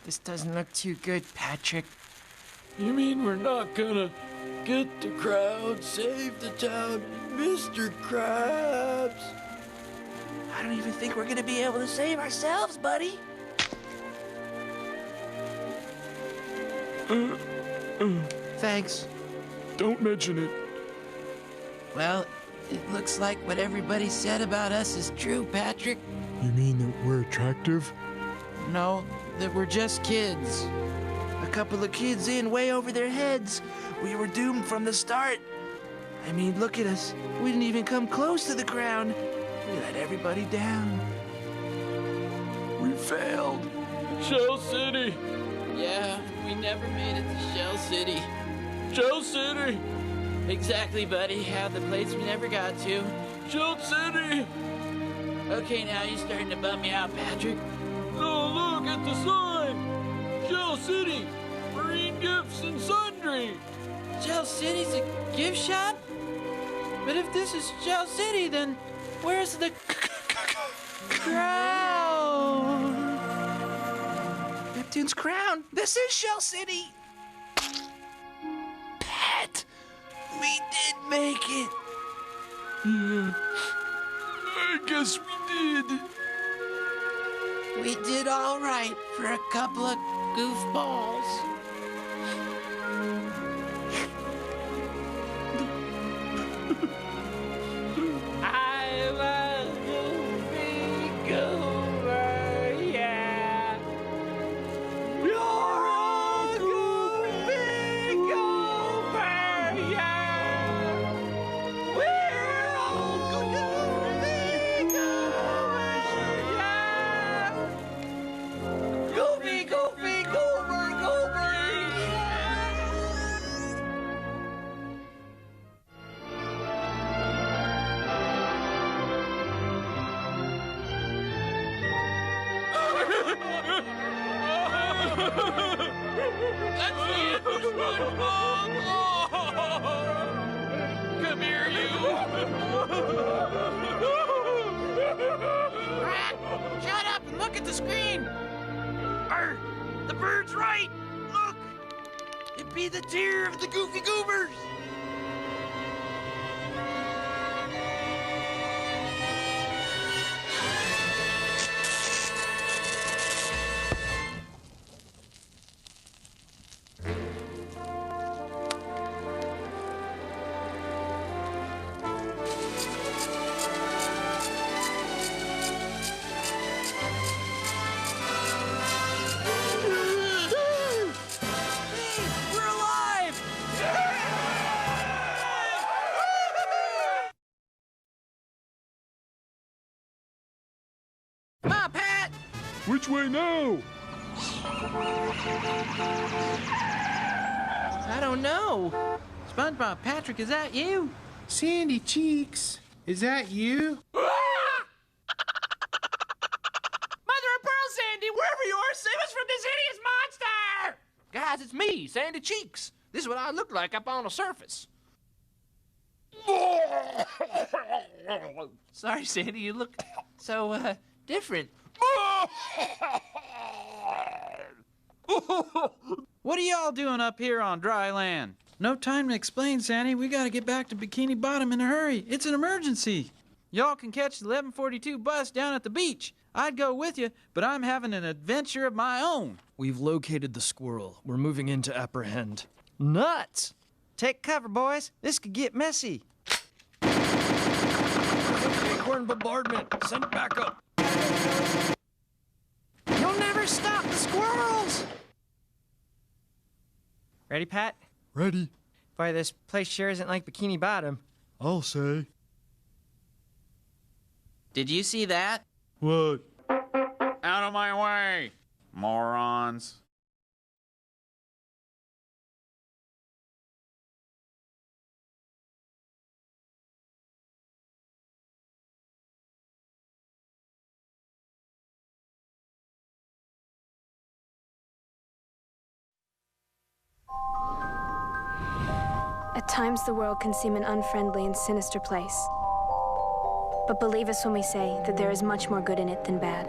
This doesn't look too good, Patrick. You mean we're not gonna get the crowd, save the town, Mr. Krabs? I don't even think we're gonna be able to save ourselves, buddy. Thanks. Don't mention it. Well, it looks like what everybody said about us is true, Patrick. You mean that we're attractive? No, that we're just kids. A couple of kids in way over their heads. We were doomed from the start. I mean, look at us. We didn't even come close to the crown. We let everybody down. We failed. Shell City. Yeah, we never made it to Shell City. Shell City. Exactly, buddy. How the place we never got to. Shell City. Okay, now you're starting to bum me out, Patrick. Oh, look at the sign. Shell City. Marine gifts and sundry. Shell City's a gift shop? But if this is Shell City, then where's the crown? Neptune's crown. This is Shell City. Pat, we did make it. Yeah, I guess we did. We did all right for a couple of goofballs. I'm a goofy goober, yeah. You're a goofy goober, yeah. We're all goofy goobers, yeah. Goofy, goofy, goober, goober, yeah. That's the end of SpongeBob! Come here, you! Shut up and look at the screen. Arr, the bird's right. Look, it be the tear of the Goofy Goobers. We're alive! Come on, Pat! Which way now? I don't know. SpongeBob, Patrick, is that you? Sandy Cheeks, is that you? Mother of pearl, Sandy, wherever you are, save us from this hideous monster! Guys, it's me, Sandy Cheeks. This is what I look like up on the surface. Sorry, Sandy, you look so, different. What are y'all doing up here on dry land? No time to explain, Sandy. We gotta get back to Bikini Bottom in a hurry. It's an emergency. Y'all can catch the 1142 bus down at the beach. I'd go with you, but I'm having an adventure of my own. We've located the squirrel. We're moving in to apprehend. Nuts! Take cover, boys. This could get messy. Acorn bombardment. Send it back up. You'll never stop the squirrels! Ready, Pat? Ready. Boy, this place sure isn't like Bikini Bottom. I'll say. Did you see that? What? Out of my way, morons. At times, the world can seem an unfriendly and sinister place. But believe us when we say that there is much more good in it than bad.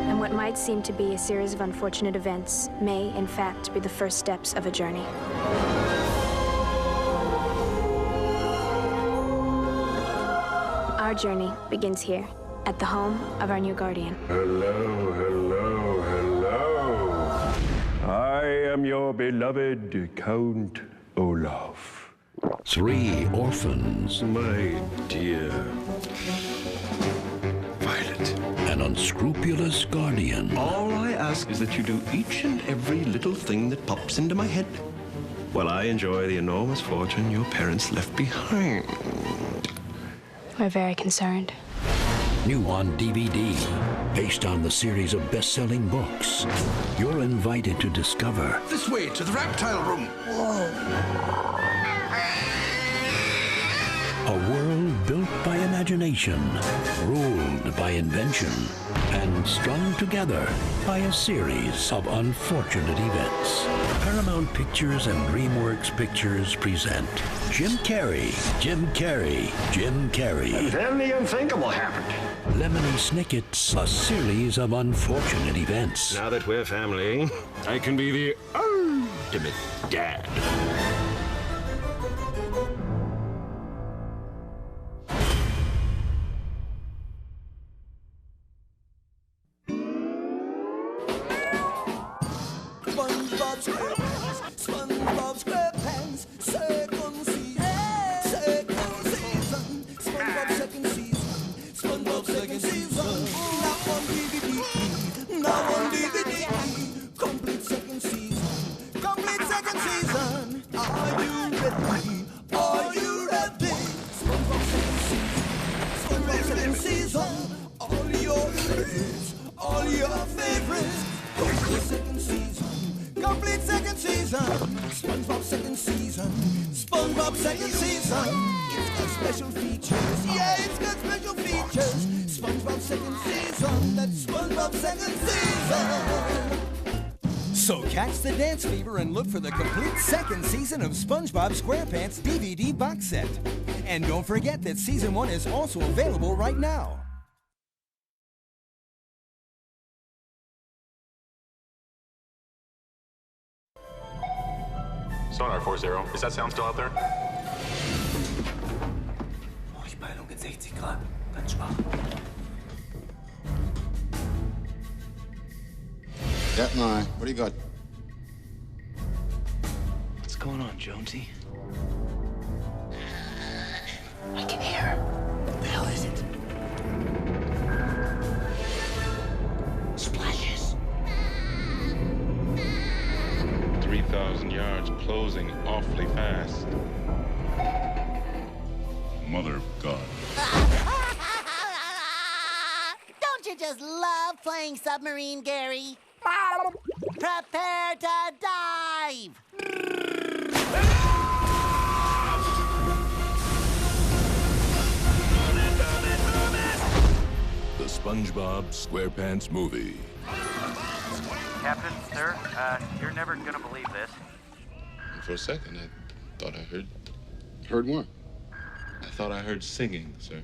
And what might seem to be a series of unfortunate events may, in fact, be the first steps of a journey. Our journey begins here, at the home of our new guardian. Hello, hello, hello. I am your beloved Count Olaf. 3 orphans. My dear Violet. An unscrupulous guardian. All I ask is that you do each and every little thing that pops into my head while I enjoy the enormous fortune your parents left behind. We're very concerned. New on DVD. Based on the series of best-selling books. You're invited to discover This way, to the reptile room. a world built by imagination, ruled by invention, and strung together by a series of unfortunate events. Paramount Pictures and DreamWorks Pictures present Jim Carrey, Jim Carrey, Jim Carrey. And then the unthinkable happened. Lemony Snicket's A Series of Unfortunate Events. Now that we're family, I can be the ultimate dad. SpongeBob SquarePants, SpongeBob SquarePants, second season, SpongeBob second season, SpongeBob second season, now on DVD, complete second season, are you ready? Are you ready? SpongeBob second season, all your favorites, complete second season. Complete second season, SpongeBob second season, SpongeBob second season. It's got special features, yeah, it's got special features. SpongeBob second season, that's SpongeBob second season. So catch the dance fever and look for the complete second season of SpongeBob SquarePants DVD box set. And don't forget that season 1 is also available right now. Sonar 40. Is that sound still out there? Auspeilung in 60 Grad. Ganz schwach. Captain I, what do you got? What's going on, Jonesy? I can hear. What the hell is it? Splashes. 3,000 yards, closing awfully fast. Mother of God. Don't you just love playing submarine, Gary? Prepare to dive! The SpongeBob SquarePants movie. Captain, sir, you're never gonna believe this. For a second, I thought I heard... Heard what? I thought I heard singing, sir.